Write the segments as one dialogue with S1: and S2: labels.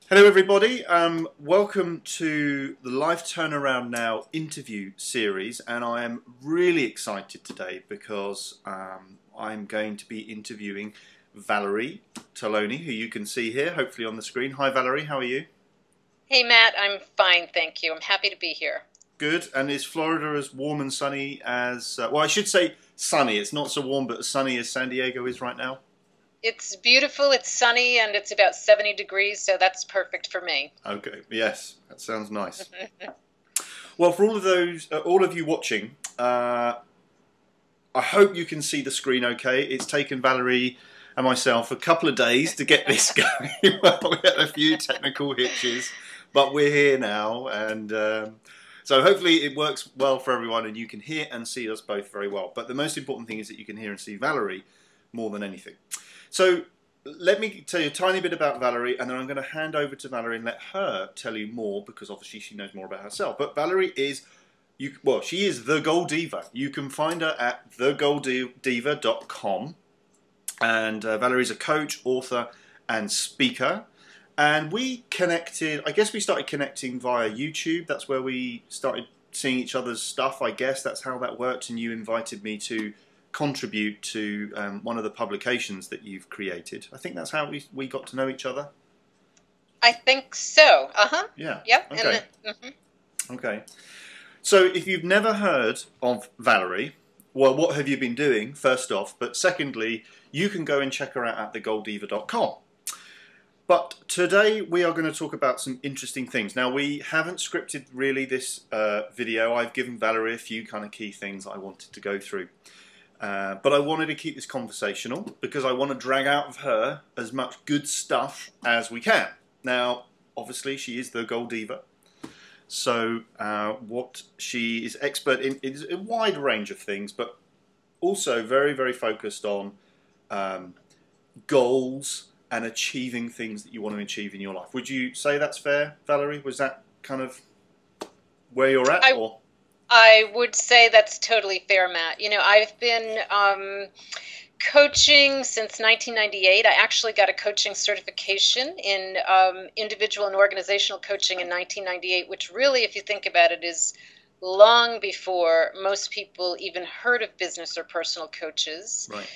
S1: Hello everybody, welcome to the Life Turnaround Now interview series, and I am really excited today because I'm going to be interviewing Valerie Taloni, who you can see here, hopefully on the screen. Hi Valerie, how are you?
S2: Hey Matt, I'm fine, thank you. I'm happy to be here.
S1: Good, and is Florida as warm and sunny as, well I should say sunny, it's not so warm but as sunny as San Diego is right now?
S2: It's beautiful, it's sunny, and it's about 70 degrees, so that's perfect for me.
S1: Okay, yes, that sounds nice. Well, for all of you watching, I hope you can see the screen okay. It's taken Valerie and myself a couple of days to get this going. Well, we had a few technical hitches, but we're here now, and so hopefully it works well for everyone and you can hear and see us both very well. But the most important thing is that you can hear and see Valerie more than anything. So let me tell you a tiny bit about Valerie, and then I'm going to hand over to Valerie and let her tell you more, because obviously she knows more about herself. But Valerie is, she is the Goal Diva. You can find her at thegoaldiva.com. And Valerie's a coach, author, and speaker. And we connected, I guess we started connecting via YouTube. That's where we started seeing each other's stuff, I guess. That's how that worked. And you invited me to contribute to one of the publications that you've created. I think that's how we got to know each other.
S2: I think so.
S1: Yeah.
S2: Yep.
S1: Okay. Okay. So if you've never heard of Valerie, well, what have you been doing, first off? But secondly, you can go and check her out at thegoaldiva.com. But today we are going to talk about some interesting things. Now, we haven't scripted really this video. I've given Valerie a few kind of key things I wanted to go through. But I wanted to keep this conversational because I want to drag out of her as much good stuff as we can. Now, obviously, she is the Goal Diva. So what she is expert in is a wide range of things, but also very, very focused on goals and achieving things that you want to achieve in your life. Would you say that's fair, Valerie? Was that kind of where you're at?
S2: I would say that's totally fair, Matt. You know, I've been coaching since 1998. I actually got a coaching certification in individual and organizational coaching in 1998, which really, if you think about it, is long before most people even heard of business or personal coaches.
S1: Right.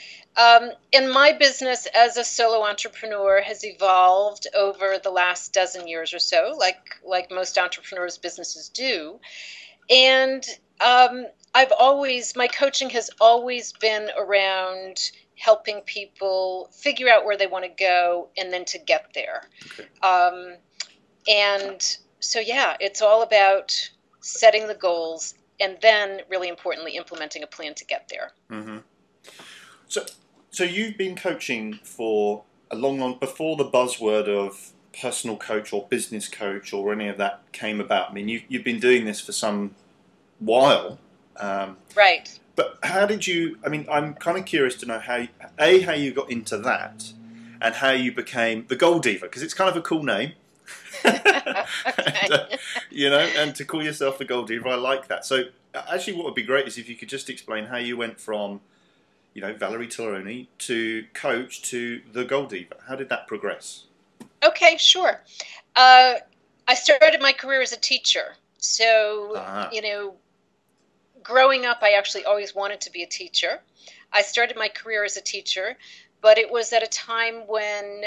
S2: And my business as a solo entrepreneur has evolved over the last dozen years or so, like most entrepreneurs' businesses do. And my coaching has always been around helping people figure out where they want to go and then to get there.
S1: Okay.
S2: And so, yeah, it's all about setting the goals and then, really importantly, implementing a plan to get there.
S1: Mm-hmm. So you've been coaching for a long, before the buzzword of personal coach or business coach or any of that came about. I mean, you've been doing this for some while.
S2: Right.
S1: But how did you, I mean, I'm kind of curious to know how you got into that and how you became the Goal Diva, because it's kind of a cool name.
S2: Okay.
S1: And, and to call yourself the Goal Diva, I like that. So actually what would be great is if you could just explain how you went from, Valerie Taloni to coach to the Goal Diva. How did that progress?
S2: Okay, sure. I started my career as a teacher. So, growing up, I actually always wanted to be a teacher. I started my career as a teacher, but it was at a time when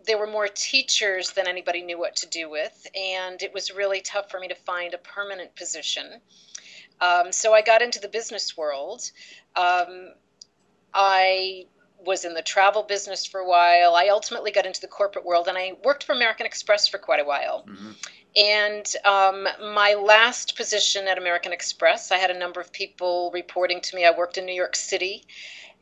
S2: there were more teachers than anybody knew what to do with, and it was really tough for me to find a permanent position. So I got into the business world. I was in the travel business for a while. I ultimately got into the corporate world, and I worked for American Express for quite a while. Mm-hmm. And my last position at American Express, I had a number of people reporting to me. I worked in New York City,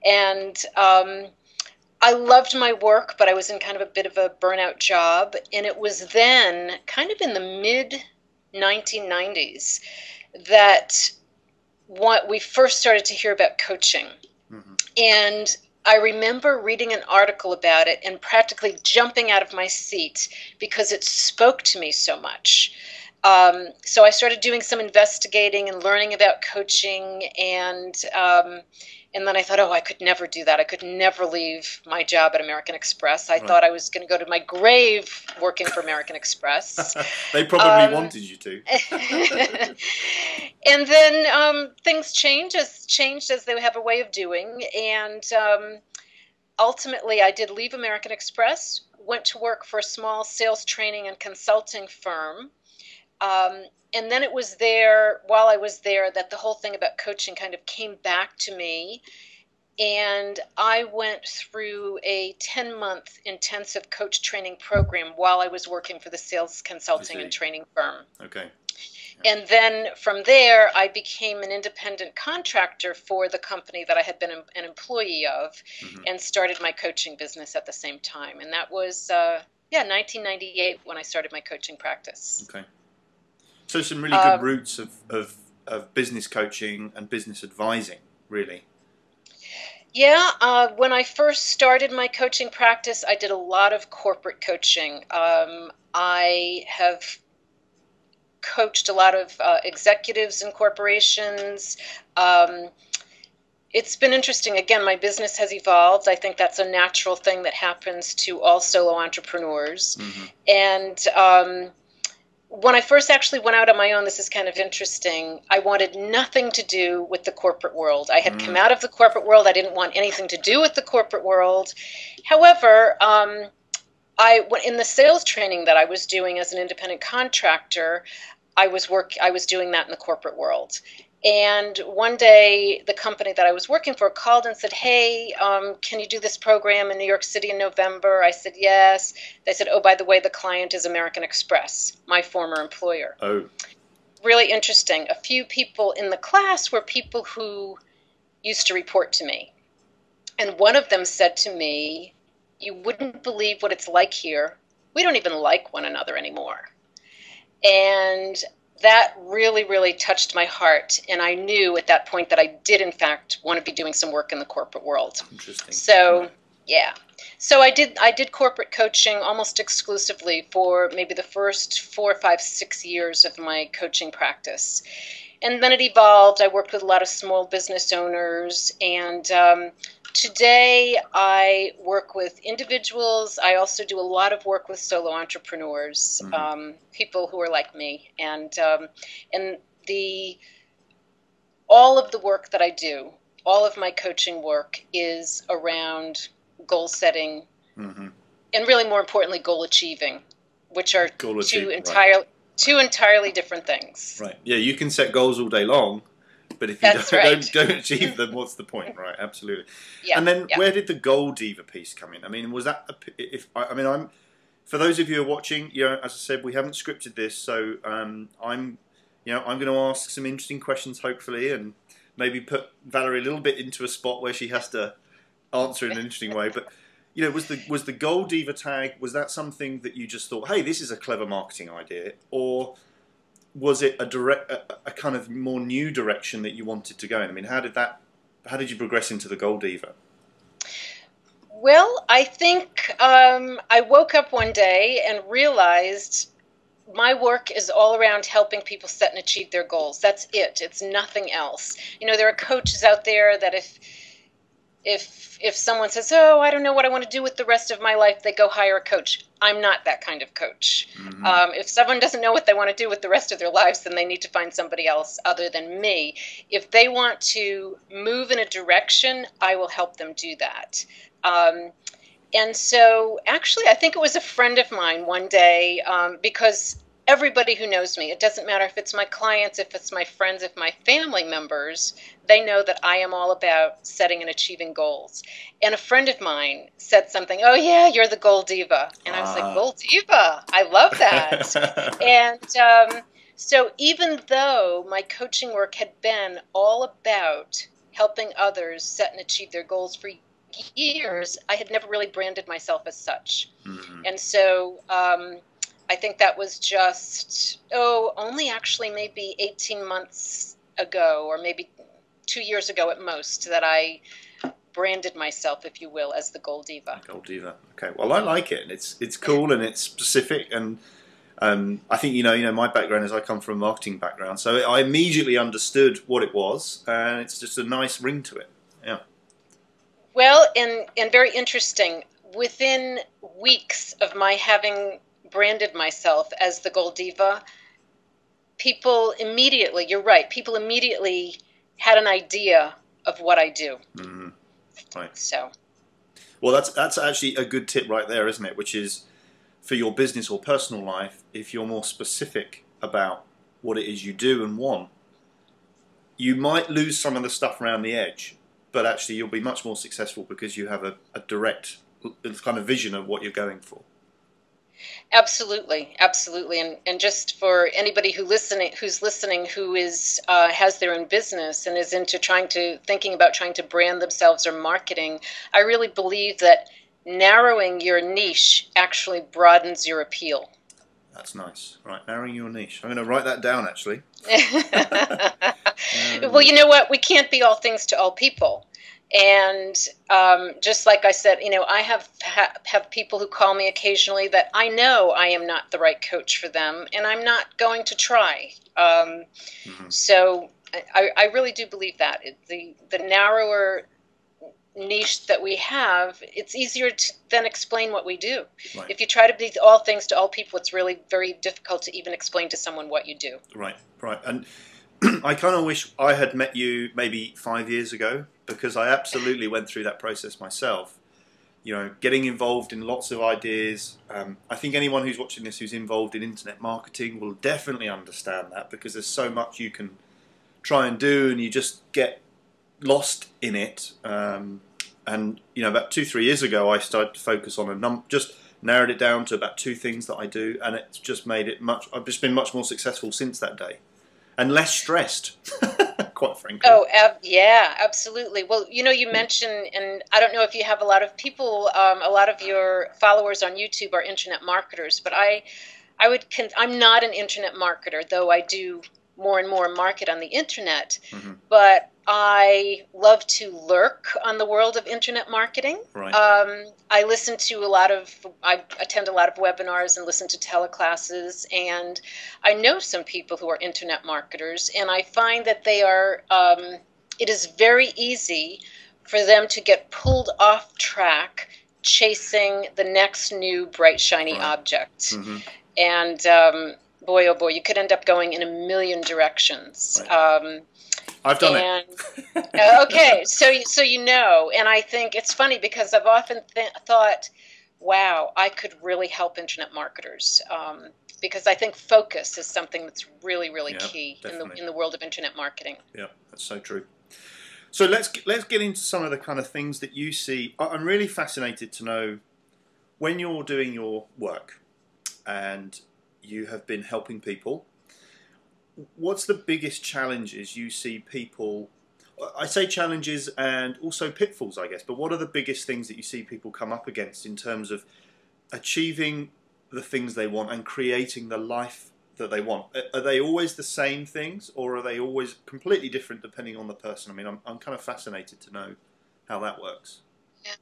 S2: and I loved my work, but I was in kind of a bit of a burnout job. And it was then, kind of in the mid-1990s, that we first started to hear about coaching. Mm-hmm. And I remember reading an article about it and practically jumping out of my seat because it spoke to me so much. So I started doing some investigating and learning about coaching, and then I thought, oh, I could never do that. I could never leave my job at American Express. I thought I was going to go to my grave working for American Express.
S1: They probably wanted you to.
S2: And then things changed as they have a way of doing, and ultimately I did leave American Express, went to work for a small sales training and consulting firm. And then it was there, while I was there, that the whole thing about coaching kind of came back to me. And I went through a 10-month intensive coach training program while I was working for the sales consulting and training firm.
S1: Okay.
S2: And then from there, I became an independent contractor for the company that I had been an employee of, and started my coaching business at the same time. And that was, 1998 when I started my coaching practice.
S1: Okay. So some really good roots of business coaching and business advising, really.
S2: Yeah, when I first started my coaching practice, I did a lot of corporate coaching. I have coached a lot of executives in corporations. It's been interesting. Again, my business has evolved. I think that's a natural thing that happens to all solo entrepreneurs. And when I first actually went out on my own, this is kind of interesting, I wanted nothing to do with the corporate world. I had come out of the corporate world. I didn't want anything to do with the corporate world. However, in the sales training that I was doing as an independent contractor, I was doing that in the corporate world. And one day, the company that I was working for called and said, hey, can you do this program in New York City in November? I said, yes. They said, oh, by the way, the client is American Express, my former employer.
S1: Oh.
S2: Really interesting. A few people in the class were people who used to report to me. And one of them said to me, you wouldn't believe what it's like here. We don't even like one another anymore. And that really, really touched my heart. And I knew at that point that I did, in fact, want to be doing some work in the corporate world.
S1: Interesting.
S2: So, yeah. So I did corporate coaching almost exclusively for maybe the first 4, 5, 6 years of my coaching practice. And then it evolved. I worked with a lot of small business owners. And today I work with individuals. I also do a lot of work with solo entrepreneurs, people who are like me. And all of the work that I do, all of my coaching work is around goal setting, and really more importantly, goal achieving, which are two entirely different things.
S1: Right. Yeah, you can set goals all day long, but if you don't achieve them, what's the point? Right. Absolutely. Yeah. And then where did the Goal Diva piece come in? I mean, was that I'm for those of you who are watching, as I said, we haven't scripted this, so I'm going to ask some interesting questions, hopefully, and maybe put Valerie a little bit into a spot where she has to answer in an interesting way. But was the Goal Diva tag, was that something that you just thought, hey, this is a clever marketing idea, or was it a kind of more new direction that you wanted to go in? I mean, how did you progress into the Goal Diva?
S2: Well, I think I woke up one day and realized my work is all around helping people set and achieve their goals. That's it. It's nothing else. There are coaches out there that if someone says, oh, I don't know what I want to do with the rest of my life, they go hire a coach. I'm not that kind of coach. If someone doesn't know what they want to do with the rest of their lives, then they need to find somebody else other than me. If they want to move in a direction, I will help them do that. And so actually, I think it was a friend of mine one day, because everybody who knows me, it doesn't matter if it's my clients, if it's my friends, if my family members, they know that I am all about setting and achieving goals. And a friend of mine said something, oh yeah, you're the Goal Diva. And I was like, Goal Diva? I love that. And so even though my coaching work had been all about helping others set and achieve their goals for years, I had never really branded myself as such. And so I think that was just, only actually maybe 18 months ago, or maybe 2 years ago at most, that I branded myself, if you will, as the Goal Diva.
S1: Goal Diva. Okay. Well, I like it. It's cool and it's specific, and I think my background is I come from a marketing background, so I immediately understood what it was, and it's just a nice ring to it. Yeah.
S2: Well, and very interesting. Within weeks of my having branded myself as the Goal Diva, people immediately, you're right, people immediately had an idea of what I do.
S1: Mm-hmm. Right.
S2: So.
S1: Well, that's actually a good tip right there, isn't it? Which is for your business or personal life, if you're more specific about what it is you do and want, you might lose some of the stuff around the edge, but actually you'll be much more successful because you have a direct kind of vision of what you're going for.
S2: Absolutely, absolutely, and just for anybody who's listening who is has their own business and is thinking about trying to brand themselves or marketing, I really believe that narrowing your niche actually broadens your appeal.
S1: That's nice. Right, narrowing your niche. I'm going to write that down actually.
S2: Well, you know what? We can't be all things to all people. And just like I said, I have people who call me occasionally that I know I am not the right coach for them, and I'm not going to try. So I really do believe that the narrower niche that we have, it's easier to then explain what we do.
S1: Right.
S2: If you try to be all things to all people, it's really very difficult to even explain to someone what you do.
S1: Right. And I kind of wish I had met you maybe 5 years ago, because I absolutely went through that process myself. Getting involved in lots of ideas. I think anyone who's watching this who's involved in internet marketing will definitely understand that, because there's so much you can try and do, and you just get lost in it. And about 2-3 years ago, I started to focus on just narrowed it down to about 2 things that I do, and it's just made it I've just been much more successful since that day. And less stressed, quite frankly.
S2: Oh, yeah, absolutely. Well, you mentioned, and I don't know if you have a lot of people, a lot of your followers on YouTube are internet marketers, but I'm not an internet marketer, though I do more and more market on the internet.
S1: Mm-hmm.
S2: But I love to lurk on the world of internet marketing.
S1: Right.
S2: I attend a lot of webinars and listen to teleclasses, and I know some people who are internet marketers, and I find that it is very easy for them to get pulled off track chasing the next new bright, shiny object.
S1: Mm-hmm.
S2: And boy, oh boy, you could end up going in a million directions.
S1: Right. I've done it.
S2: Okay, so and I think it's funny because I've often thought, wow, I could really help internet marketers, because I think focus is something that's really, really key in the world of internet marketing.
S1: Yeah, that's so true. So let's get into some of the kind of things that you see. I'm really fascinated to know, when you're doing your work and you have been helping people, what's the biggest challenges you see people, I say challenges and also pitfalls, I guess, but what are the biggest things that you see people come up against in terms of achieving the things they want and creating the life that they want? Are they always the same things, or are they always completely different depending on the person? I mean, I'm kind of fascinated to know how that works.
S2: Yeah.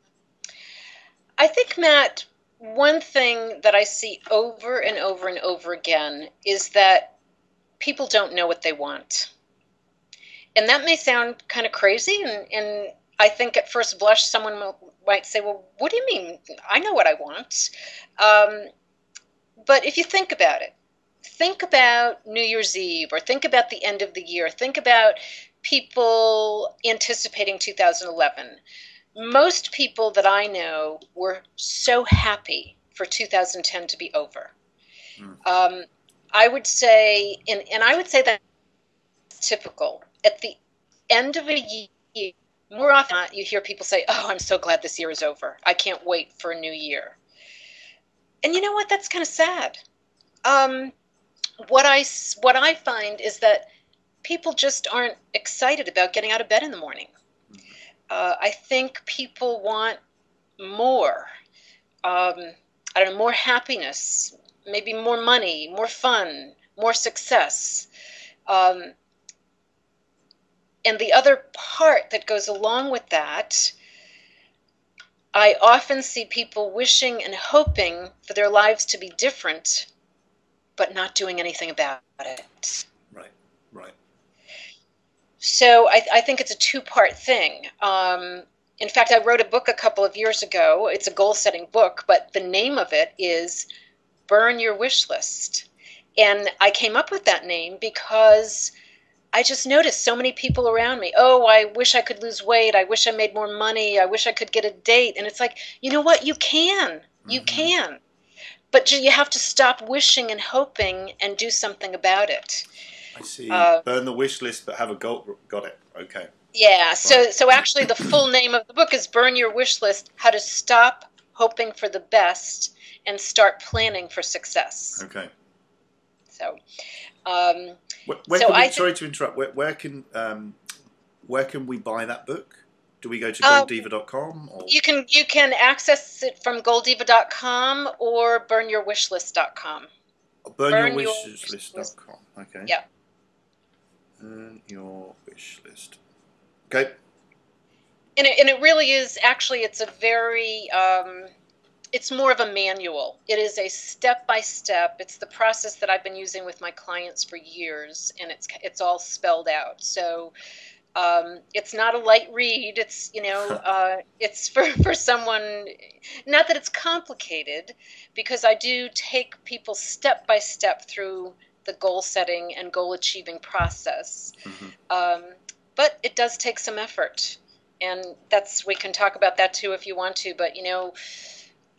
S2: I think, Matt, one thing that I see over and over and over again is that people don't know what they want. And that may sound kind of crazy, and I think at first blush someone might say, well, what do you mean? I know what I want. But if you think about it, think about New Year's Eve, or think about the end of the year, think about people anticipating 2011. Most people that I know were so happy for 2010 to be over. I would say, and I would say that's typical. At the end of a year, more often than not, you hear people say, oh, I'm so glad this year is over. I can't wait for a new year. And you know what? That's kind of sad. What I find is that people just aren't excited about getting out of bed in the morning. I think people want more. More happiness, maybe more money, more fun, more success. And the other part that goes along with that, I often see people wishing and hoping for their lives to be different, but not doing anything about it.
S1: Right, right.
S2: So I think it's a two-part thing. In fact, I wrote a book a couple of years ago. It's a goal-setting book, but the name of it is Burn Your Wish List. And I came up with that name because I just noticed so many people around me. Oh, I wish I could lose weight. I wish I made more money. I wish I could get a date. And it's like, you know what? You can. You can. But you have to stop wishing and hoping and do something about it.
S1: I see. Burn the wish list, but have a goal. Got it. Okay.
S2: Yeah.
S1: Right.
S2: So actually, the full name of the book is Burn Your Wish List: How to Stop Hoping for the Best and Start Planning for Success.
S1: Okay.
S2: So,
S1: sorry to interrupt. Where can we buy that book? Do we go to goaldiva.com? Or?
S2: You can access it from goaldiva.com or burnyourwishlist.com.
S1: Burnyourwishlist.com. Okay.
S2: Yeah.
S1: Burn your wish list. Okay.
S2: And it really is, actually, it's a very, it's more of a manual. It is a step-by-step. It's the process that I've been using with my clients for years, and it's all spelled out. So it's not a light read. It's, it's for someone, not that it's complicated, because I do take people step-by-step through the goal setting and goal achieving process. But it does take some effort. And we can talk about that too if you want to. But,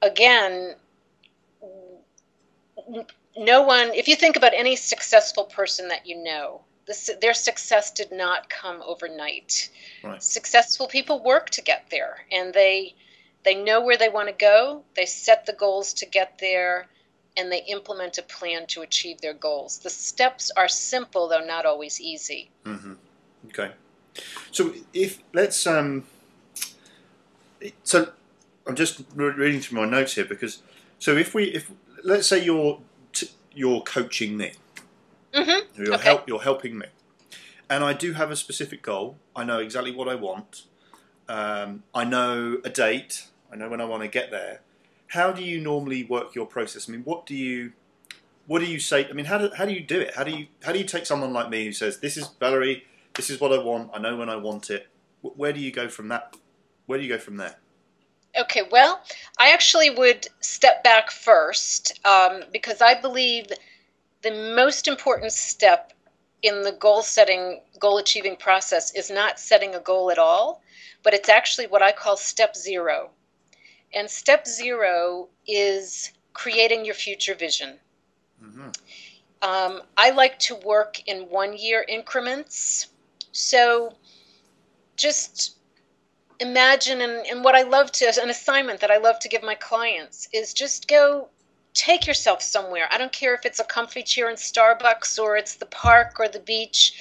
S2: again, no one, if you think about any successful person that you know, their success did not come overnight.
S1: Right.
S2: Successful people work to get there, and they know where they want to go. They set the goals to get there, and they implement a plan to achieve their goals. The steps are simple, though not always easy.
S1: Okay. So so I'm just reading through my notes here because if let's say you're coaching me, you're helping me, and I do have a specific goal. I know exactly what I want. I know a date. I know when I want to get there. How do you normally work your process? I mean, what do you say? I mean, how do you do it? How do you take someone like me who says, "This is Valerie. This is what I want. I know when I want it." Where do you go from that? Where do you go from there?
S2: Okay, well, I actually would step back first because I believe the most important step in the goal achieving process is not setting a goal at all, but it's actually what I call step zero. And step zero is creating your future vision. I like to work in 1-year increments. So just imagine, and what I love to, an assignment that I love to give my clients is just go take yourself somewhere. I don't care if it's a comfy chair in Starbucks or it's the park or the beach,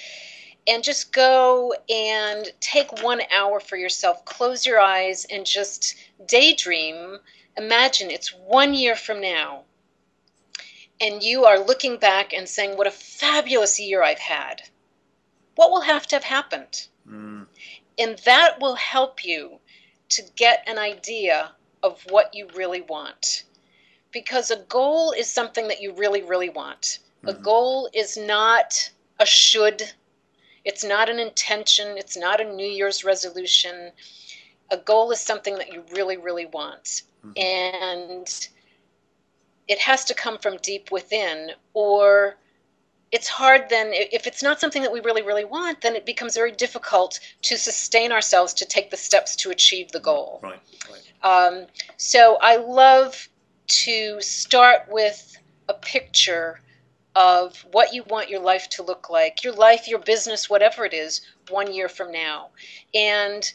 S2: and just go and take 1 hour for yourself. Close your eyes and just daydream. Imagine it's 1 year from now, and you are looking back and saying, what a fabulous year I've had. What will have to have happened? And that will help you to get an idea of what you really want. Because a goal is something that you really, really want. A goal is not a should. It's not an intention. It's not a New Year's resolution. A goal is something that you really, really want. And it has to come from deep within, or it's hard then, if it's not something that we really, really want, then it becomes very difficult to sustain ourselves to take the steps to achieve the goal.
S1: Right.
S2: So I love to start with a picture of what you want your life to look like, your life, your business, whatever it is, 1 year from now. And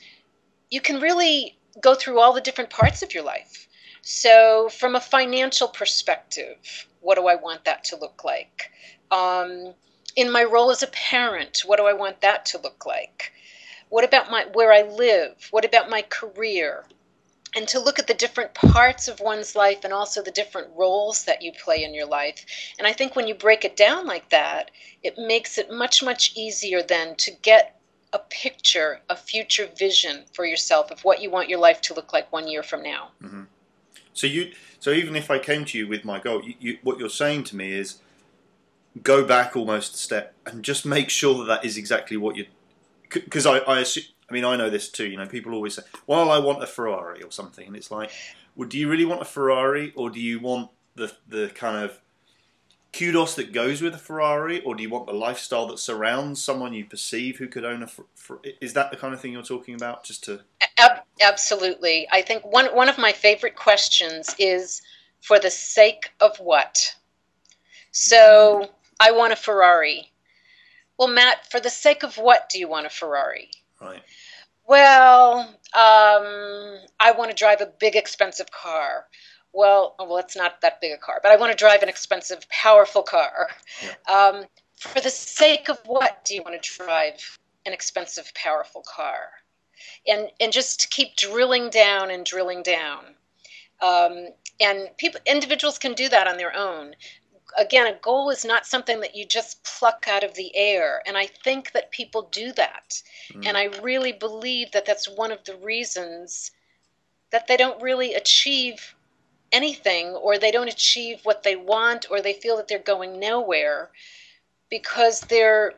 S2: you can really go through all the different parts of your life. So from a financial perspective, what do I want that to look like? In my role as a parent, what do I want that to look like? What about where I live? What about my career? And to look at the different parts of one's life and also the different roles that you play in your life. And I think when you break it down like that, it makes it much, much easier then to get a picture, a future vision for yourself of what you want your life to look like 1 year from now.
S1: So even if I came to you with my goal, what you're saying to me is, go back almost a step and just make sure that that is exactly what you. Because I assume, I mean, I know this too. You know, people always say, "Well, I want a Ferrari or something," and it's like, well, do you really want a Ferrari, or do you want the kind of kudos that goes with a Ferrari, or do you want the lifestyle that surrounds someone you perceive who could own a? Is that the kind of thing you're talking about? Just to
S2: Absolutely. I think one of my favorite questions is, for the sake of what? So I want a Ferrari. Well, Matt, for the sake of what do you want a Ferrari?
S1: Right.
S2: Well, I want to drive a big, expensive car. Well, it's not that big a car, but I want to drive an expensive, powerful car.
S1: Yeah.
S2: For the sake of what do you want to drive an expensive, powerful car? And just to keep drilling down and drilling down. And individuals can do that on their own. Again, a goal is not something that you just pluck out of the air. And I think that people do that. And I really believe that that's one of the reasons that they don't really achieve anything, or they don't achieve what they want, or they feel that they're going nowhere, because their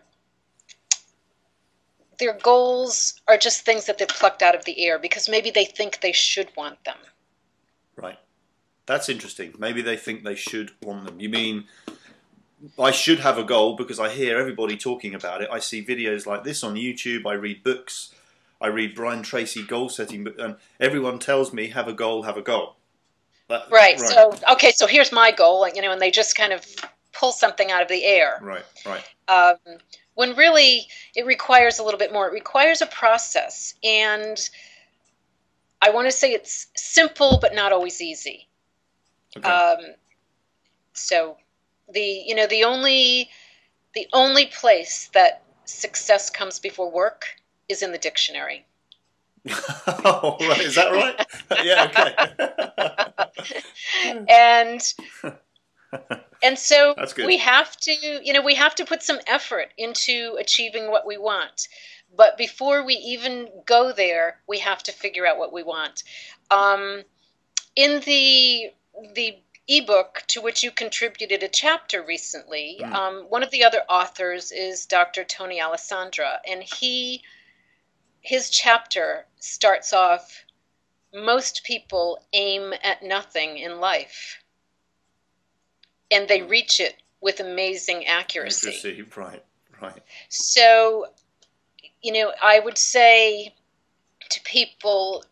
S2: goals are just things that they've plucked out of the air because maybe they think they should want them.
S1: Right. That's interesting. Maybe they think they should want them. You mean I should have a goal because I hear everybody talking about it. I see videos like this on YouTube. I read books. I read Brian Tracy goal setting book, and everyone tells me have a goal, have a goal.
S2: Right. So here's my goal, and they just kind of pull something out of the air.
S1: Right.
S2: When really it requires a little bit more. It requires a process, and I want to say it's simple but not always easy.
S1: Okay.
S2: So the only place that success comes before work is in the dictionary.
S1: Oh, right. Is that right? Yeah.
S2: Okay. And so
S1: That's good.
S2: we have to put some effort into achieving what we want. But before we even go there, we have to figure out what we want. In the ebook to which you contributed a chapter recently, one of the other authors is Dr. Tony Alessandra, and his chapter starts off, most people aim at nothing in life, and they reach it with amazing accuracy.
S1: Right.
S2: So, I would say to people,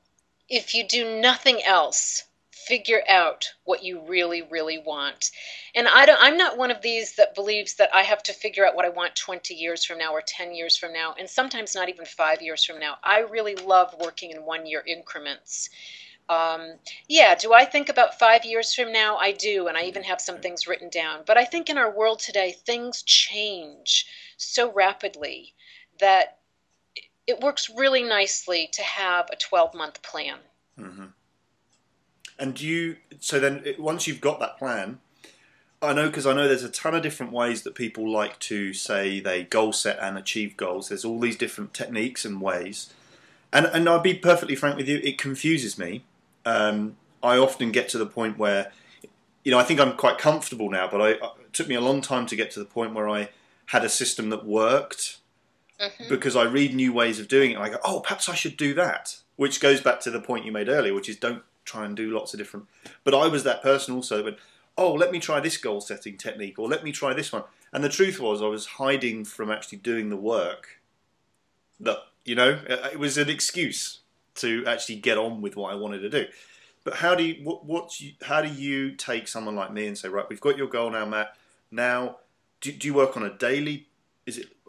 S2: if you do nothing else, figure out what you really, really want. And I'm not one of these that believes that I have to figure out what I want 20 years from now or 10 years from now, and sometimes not even 5 years from now. I really love working in 1-year increments. Do I think about 5 years from now? I do, and I even have some things written down. But I think in our world today, things change so rapidly that it works really nicely to have a 12-month plan.
S1: Mm-hmm. And so then once you've got that plan, because I know there's a ton of different ways that people like to say they goal set and achieve goals. There's all these different techniques and ways. And I'll be perfectly frank with you, it confuses me. I often get to the point where, I think I'm quite comfortable now, but it took me a long time to get to the point where I had a system that worked, because I read new ways of doing it and I go, oh, perhaps I should do that, which goes back to the point you made earlier, which is don't try and do lots of different. But I was that person also that went, oh, let me try this goal setting technique, or let me try this one. And the truth was I was hiding from actually doing the work. That, it was an excuse to actually get on with what I wanted to do. But how do you take someone like me and say, right, we've got your goal now, Matt. Now, do you work on a daily?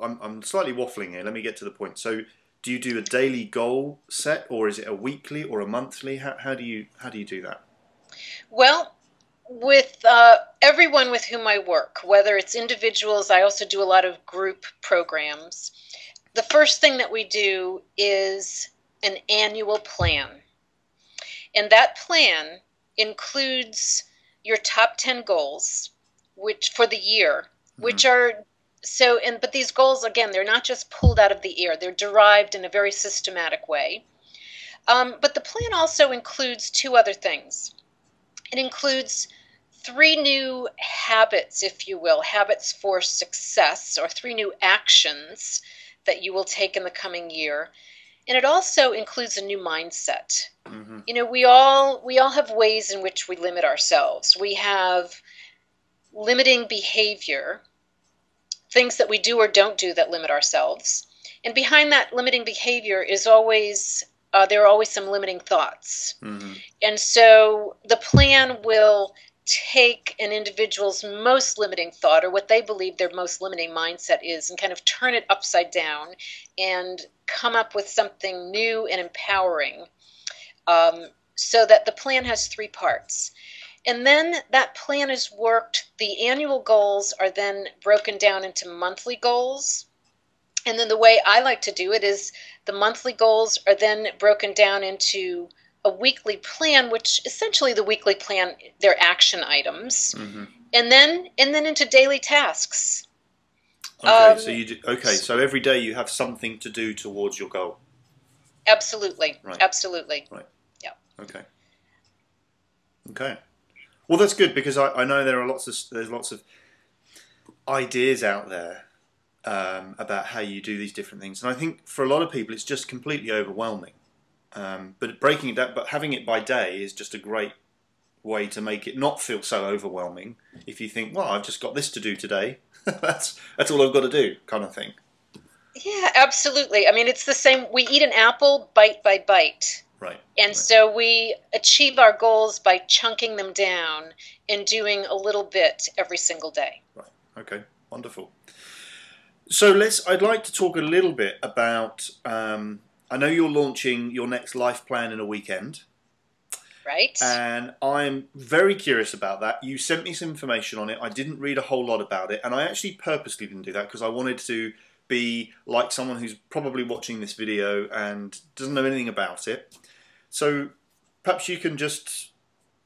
S1: I'm slightly waffling here. Let me get to the point. So, do you do a daily goal set, or is it a weekly or a monthly? How do you do that?
S2: Well, with everyone with whom I work, whether it's individuals, I also do a lot of group programs. The first thing that we do is an annual plan. And that plan includes your top 10 goals, which for the year, which are but these goals, again, they're not just pulled out of the air. They're derived in a very systematic way. But the plan also includes two other things. It includes three new habits, if you will, habits for success, or three new actions that you will take in the coming year. And it also includes a new mindset.
S1: Mm-hmm.
S2: You know, we all have ways in which we limit ourselves. We have limiting behavior, things that we do or don't do that limit ourselves. And behind that limiting behavior is always there are always some limiting thoughts.
S1: Mm-hmm.
S2: And so the plan will take an individual's most limiting thought, or what they believe their most limiting mindset is, and kind of turn it upside down and come up with something new and empowering, so that the plan has three parts. And then that plan is worked. The annual goals are then broken down into monthly goals. And then the way I like to do it is the monthly goals are then broken down into a weekly plan, which essentially the weekly plan, they're action items,
S1: Mm-hmm.
S2: and then into daily tasks.
S1: Okay, so every day you have something to do towards your goal.
S2: Absolutely,
S1: Right.
S2: Absolutely.
S1: Right.
S2: Yeah.
S1: Okay. Well, that's good, because I know there's lots of ideas out there about how you do these different things, and I think for a lot of people it's just completely overwhelming. But breaking it down, but having it by day is just a great way to make it not feel so overwhelming. If you think, well, I've just got this to do today, that's all I've got to do, kind of thing.
S2: Yeah, absolutely. I mean, it's the same. We eat an apple bite by bite.
S1: Right.
S2: And
S1: right.
S2: so we achieve our goals by chunking them down and doing a little bit every single day.
S1: Right. Okay. Wonderful. So I'd like to talk a little bit about, I know you're launching your next life plan in a weekend.
S2: Right.
S1: And I'm very curious about that. You sent me some information on it. I didn't read a whole lot about it. And I actually purposely didn't do that because I wanted to be like someone who's probably watching this video and doesn't know anything about it. So perhaps you can just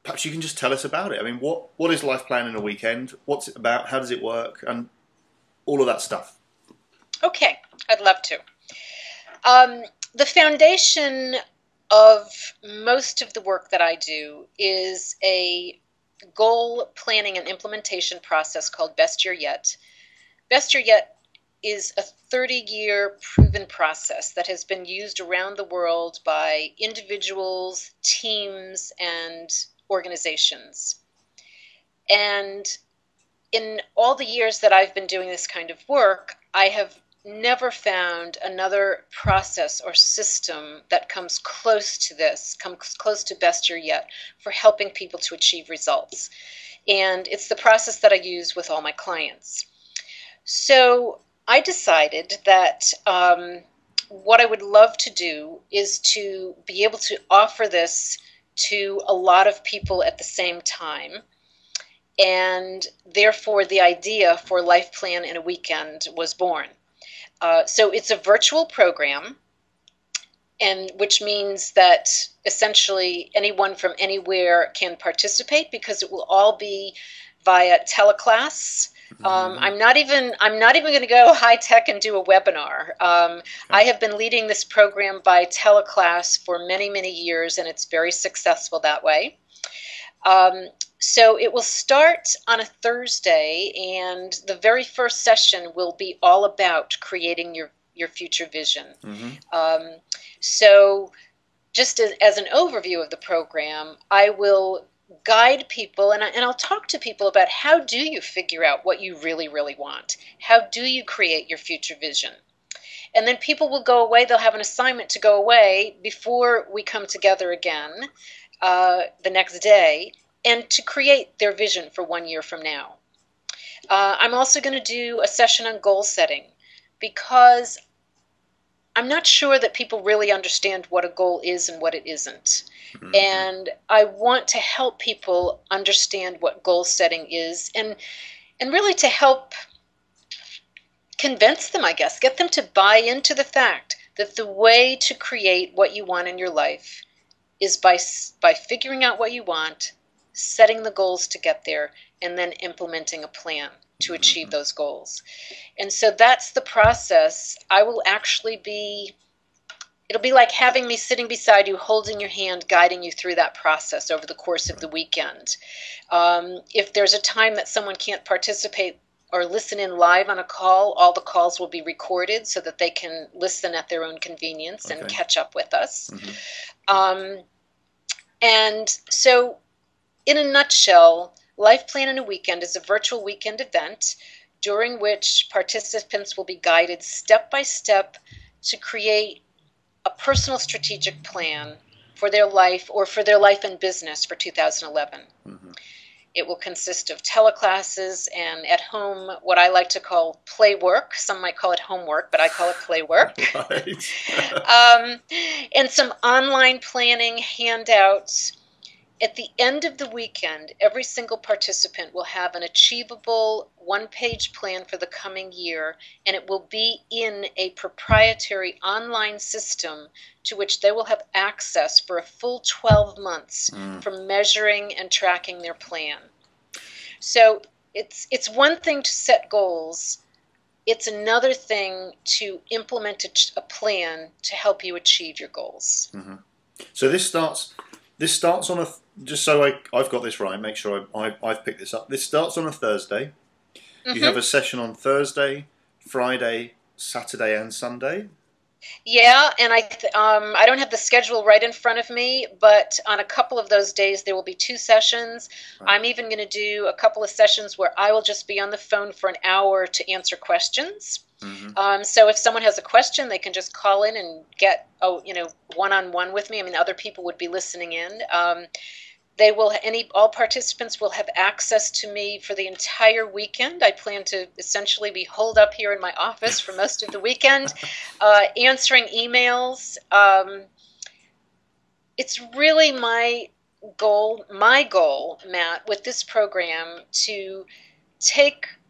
S1: tell us about it. I mean, what is Life Plan in a Weekend? What's it about? How does it work? And all of that stuff.
S2: Okay, I'd love to. The foundation of most of the work that I do is a goal planning and implementation process called Best Year Yet. Best Year Yet is a 30-year proven process that has been used around the world by individuals, teams, and organizations. And in all the years that I've been doing this kind of work, I have never found another process or system that comes close to this, comes close to Best Year Yet for helping people to achieve results. And it's the process that I use with all my clients. So I decided that what I would love to do is to be able to offer this to a lot of people at the same time. And therefore, the idea for Life Plan in a Weekend was born. So it's a virtual program, and which means that essentially anyone from anywhere can participate because it will all be via teleclass. I'm not even going to go high tech and do a webinar. Okay. I have been leading this program by teleclass for many, many years, and it's very successful that way. So it will start on a Thursday, and the very first session will be all about creating your future vision. Mm-hmm. So just as an overview of the program, I will guide people, and I'll talk to people about how do you figure out what you really, really want? How do you create your future vision? And then people will go away. They'll have an assignment to go away before we come together again the next day, and to create their vision for 1 year from now. I'm also going to do a session on goal setting because I'm not sure that people really understand what a goal is and what it isn't. Mm-hmm. And I want to help people understand what goal setting is and really to help convince them, I guess, get them to buy into the fact that the way to create what you want in your life is by figuring out what you want, setting the goals to get there, and then implementing a plan to achieve those goals. And so that's the process. I will actually be It'll be like having me sitting beside you, holding your hand, guiding you through that process over the course of the weekend. If there's a time that someone can't participate or listen in live on a call, all the calls will be recorded so that they can listen at their own convenience and catch up with us. And so, in a nutshell, Life Plan in a Weekend is a virtual weekend event during which participants will be guided step by step to create a personal strategic plan for their life or for their life and business for 2011. It will consist of teleclasses and at home, what I like to call play work. Some might call it homework, but I call it play work. And some online planning handouts. At the end of the weekend, every single participant will have an achievable one-page plan for the coming year, and it will be in a proprietary online system to which they will have access for a full 12 months for measuring and tracking their plan. So it's one thing to set goals. It's another thing to implement a plan to help you achieve your goals.
S1: So this starts on a, just so I've got this right, make sure I've picked this up. This starts on a Thursday. You have a session on Thursday, Friday, Saturday and Sunday.
S2: Yeah, and I don't have the schedule right in front of me, but on a couple of those days there will be 2 sessions. I'm even going to do a couple of sessions where I will just be on the phone for an hour to answer questions. So if someone has a question, they can just call in and get one-on-one with me. I mean, other people would be listening in. All participants will have access to me for the entire weekend. I plan to essentially be holed up here in my office for most of the weekend, answering emails. It's really my goal, Matt, with this program to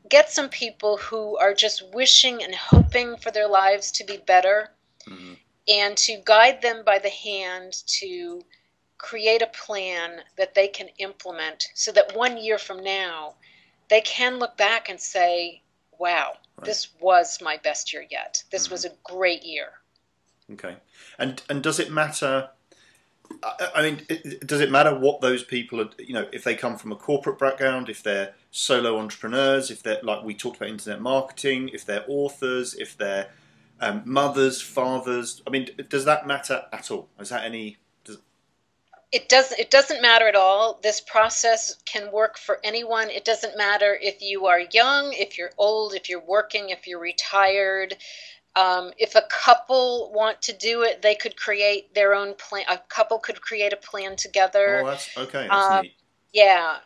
S2: get some people who are just wishing and hoping for their lives to be better, and to guide them by the hand to create a plan that they can implement so that 1 year from now they can look back and say, wow, this was my best year yet. This was a great year.
S1: Okay. And does it matter, I mean, does it matter what those people are, if they come from a corporate background, if they're solo entrepreneurs, if they're, like we talked about, internet marketing, if they're authors, if they're mothers, fathers? I mean, does that matter at all? Is that any...
S2: It doesn't matter at all. This process can work for anyone. It doesn't matter if you are young, if you're old, if you're working, if you're retired. If a couple want to do it, they could create their own plan. A couple could create a plan together.
S1: Oh, that's okay. That's neat.
S2: Yeah,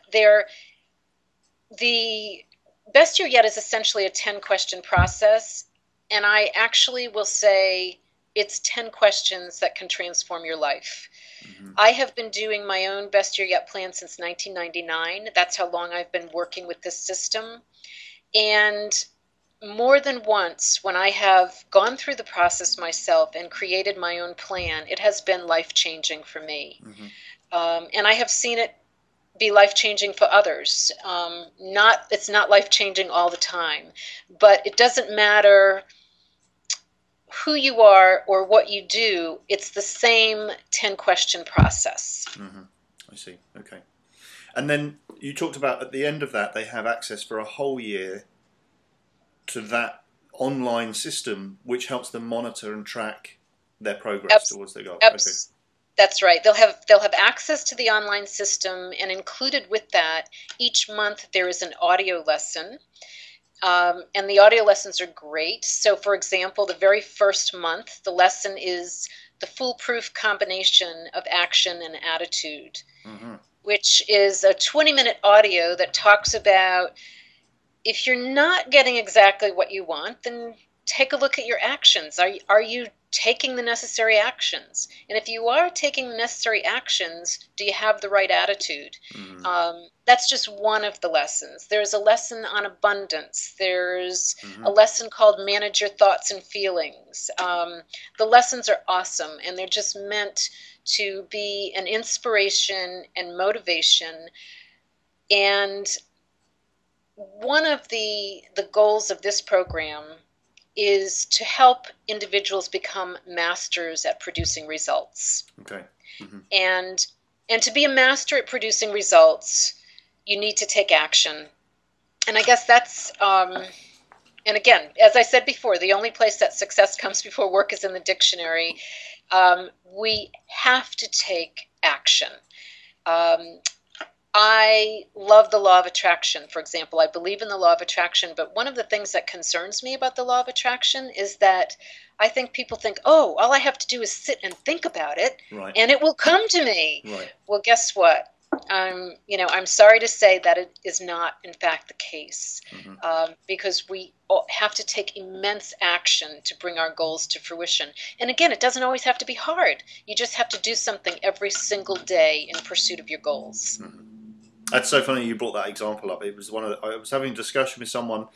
S2: the Best Year Yet is essentially a 10-question process, and I actually will say it's 10 questions that can transform your life. I have been doing my own Best Year Yet plan since 1999. That's how long I've been working with this system. And more than once, when I have gone through the process myself and created my own plan, it has been life-changing for me. And I have seen it be life-changing for others. It's not life-changing all the time, but it doesn't matter who you are or what you do. It's the same 10-question process.
S1: I see. Okay. And then you talked about at the end of that, they have access for a whole year to that online system, which helps them monitor and track their progress towards their goal. Okay.
S2: That's right. They'll have access to the online system, and included with that, each month there is an audio lesson. And the audio lessons are great. So, for example, the very first month, the lesson is the foolproof combination of action and attitude, which is a 20-minute audio that talks about, if you're not getting exactly what you want, then take a look at your actions. Are you taking the necessary actions? And if you are taking the necessary actions, do you have the right attitude? That's just one of the lessons. There's a lesson on abundance. There's a lesson called Manage Your Thoughts and Feelings. The lessons are awesome, and they're just meant to be an inspiration and motivation. And one of the goals of this program is to help individuals become masters at producing results.
S1: Okay. Mm-hmm.
S2: And to be a master at producing results, you need to take action. And I guess that's, and again, as I said before, the only place that success comes before work is in the dictionary. We have to take action. I love the law of attraction, for example. I believe in the law of attraction, but one of the things that concerns me about the law of attraction is that I think people think, oh, all I have to do is sit and think about it,
S1: right,
S2: and it will come to me.
S1: Right.
S2: Well, guess what? I'm sorry to say that it is not, in fact, the case, because we have to take immense action to bring our goals to fruition. And again, it doesn't always have to be hard. You just have to do something every single day in pursuit of your goals.
S1: That's so funny you brought that example up. It was I was having a discussion with someone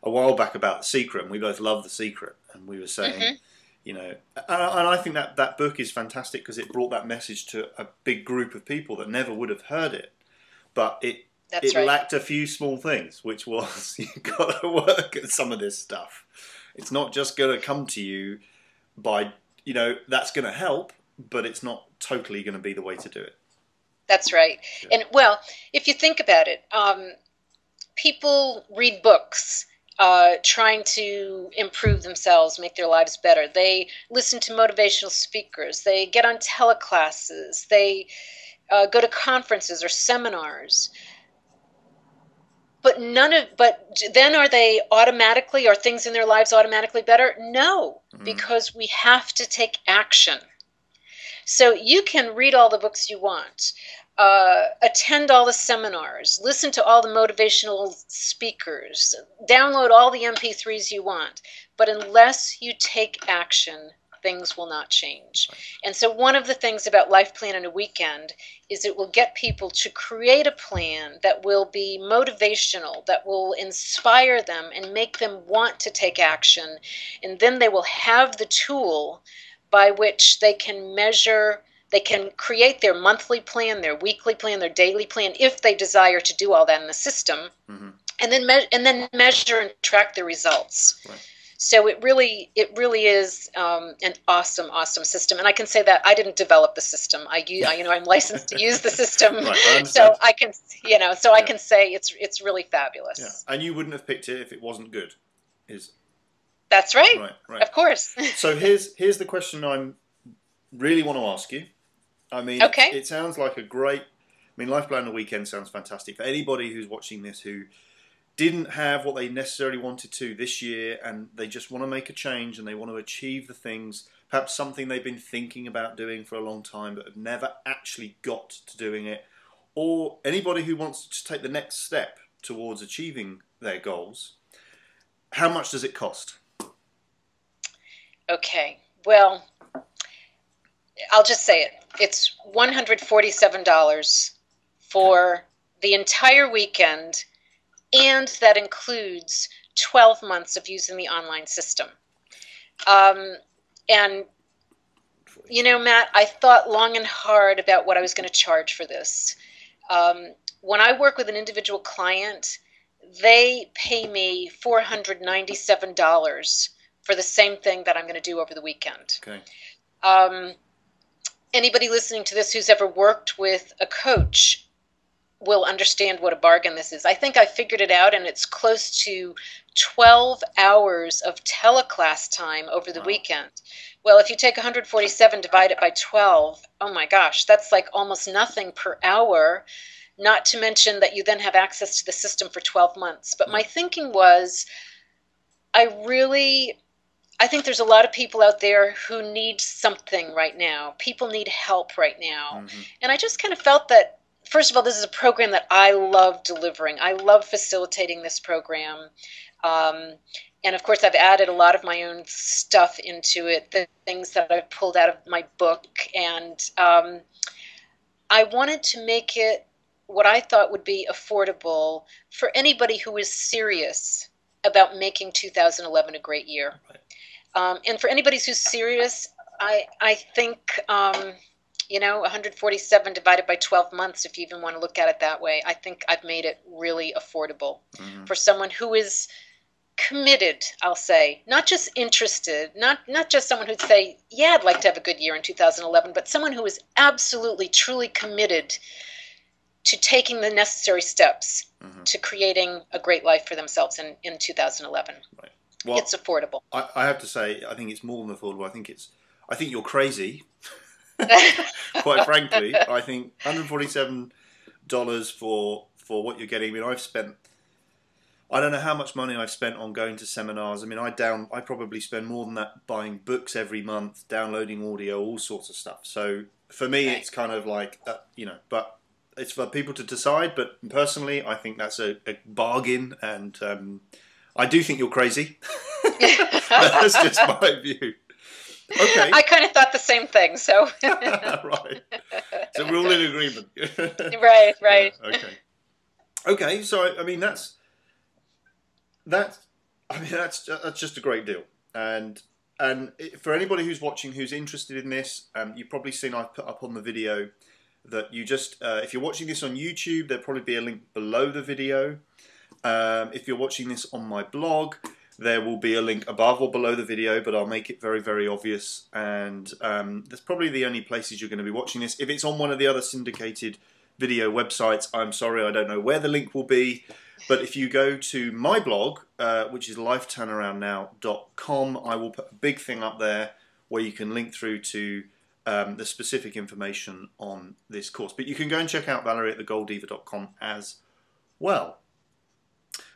S1: a while back about The Secret, and we both love The Secret, and we were saying, and I think that book is fantastic because it brought that message to a big group of people that never would have heard it, but it lacked a few small things, which was you've got to work at some of this stuff. It's not just going to come to you by, that's going to help, but it's not totally going to be the way to do it.
S2: That's right. Yeah. And well, if you think about it, people read books trying to improve themselves, make their lives better. They listen to motivational speakers. They get on teleclasses. They go to conferences or seminars. But then are things in their lives automatically better? No, because we have to take action. So you can read all the books you want, attend all the seminars, listen to all the motivational speakers, download all the MP3s you want, but unless you take action, things will not change. And so one of the things about Life Plan in a Weekend is it will get people to create a plan that will be motivational, that will inspire them and make them want to take action, and then they will have the tool by which they can measure, they can create their monthly plan, their weekly plan, their daily plan, if they desire to do all that in the system, and then measure and track the results. Right. So it really is an awesome system, and I can say that I didn't develop the system. I'm licensed to use the system, right, so I can, I can say it's really fabulous.
S1: Yeah. And you wouldn't have picked it if it wasn't good.
S2: That's right. Right. Of course.
S1: So here's the question I really want to ask you. I mean, okay. It sounds like Life Plan on the Weekend sounds fantastic. For anybody who's watching this who didn't have what they necessarily wanted to this year and they just want to make a change and they want to achieve the things, perhaps something they've been thinking about doing for a long time but have never actually got to doing it, or anybody who wants to take the next step towards achieving their goals, how much does it cost?
S2: Okay, well, I'll just say it. It's $147 for the entire weekend, and that includes 12 months of using the online system. And, Matt, I thought long and hard about what I was going to charge for this. When I work with an individual client, they pay me $497 for the same thing that I'm going to do over the weekend.
S1: Okay.
S2: Anybody listening to this who's ever worked with a coach will understand what a bargain this is. I think I figured it out, and it's close to 12 hours of teleclass time over the weekend. Well, if you take 147, divide it by 12, oh my gosh, that's like almost nothing per hour, not to mention that you then have access to the system for 12 months. But my thinking was, I think there's a lot of people out there who need something right now. People need help right now. And I just kind of felt that, first of all, this is a program that I love delivering. I love facilitating this program. And of course, I've added a lot of my own stuff into it, the things that I've pulled out of my book. And I wanted to make it what I thought would be affordable for anybody who is serious about making 2011 a great year. Right. And for anybody who's serious, I think, 147 divided by 12 months, if you even want to look at it that way, I think I've made it really affordable for someone who is committed, I'll say, not just interested, not just someone who'd say, yeah, I'd like to have a good year in 2011, but someone who was absolutely, truly committed to taking the necessary steps to creating a great life for themselves in 2011.
S1: Right. Well,
S2: it's affordable.
S1: I have to say, I think it's more than affordable. I think you're crazy. Quite frankly, I think $147 for what you're getting. I mean, I don't know how much money I've spent on going to seminars. I mean, I probably spend more than that buying books every month, downloading audio, all sorts of stuff. So for me, it's kind of like, but it's for people to decide. But personally, I think that's a bargain, and I do think you're crazy. That's just my view. Okay.
S2: I kind of thought the same thing, so.
S1: Right. So we're all in agreement.
S2: Right.
S1: Yeah, okay. So I mean that's just a great deal, and for anybody who's watching who's interested in this, you've probably seen I've put up on the video that you just if you're watching this on YouTube, there'll probably be a link below the video. If you're watching this on my blog, there will be a link above or below the video, but I'll make it very, very obvious. And that's probably the only places you're going to be watching this. If it's on one of the other syndicated video websites, I'm sorry, I don't know where the link will be. But if you go to my blog, which is lifeturnaroundnow.com, I will put a big thing up there where you can link through to the specific information on this course. But you can go and check out Valerie at thegoaldiva.com as well.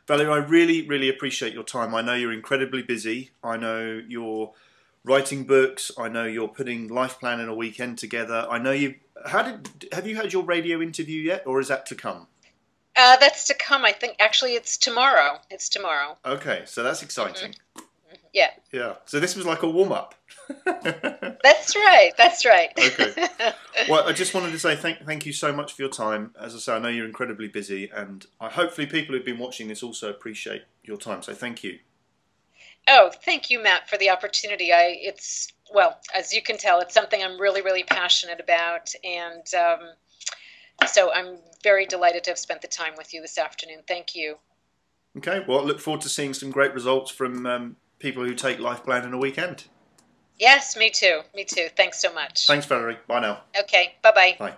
S1: Valerie, I really, really appreciate your time. I know you're incredibly busy. I know you're writing books. I know you're putting Life Plan in a weekend together. I know have you had your radio interview yet, or is that to come?
S2: That's to come. I think actually it's tomorrow.
S1: Okay, so that's exciting.
S2: Yeah.
S1: Yeah. So this was like a warm-up.
S2: That's right.
S1: Okay. Well, I just wanted to say thank you so much for your time. As I say, I know you're incredibly busy, and hopefully people who've been watching this also appreciate your time. So thank you.
S2: Oh, thank you, Matt, for the opportunity. Well, as you can tell, it's something I'm really, really passionate about, and so I'm very delighted to have spent the time with you this afternoon. Thank you.
S1: Okay. Well, I look forward to seeing some great results from people who take Life Plan in a weekend.
S2: Yes, me too. Thanks so much.
S1: Thanks, Valerie. Bye now.
S2: Okay, bye-bye.
S1: Bye.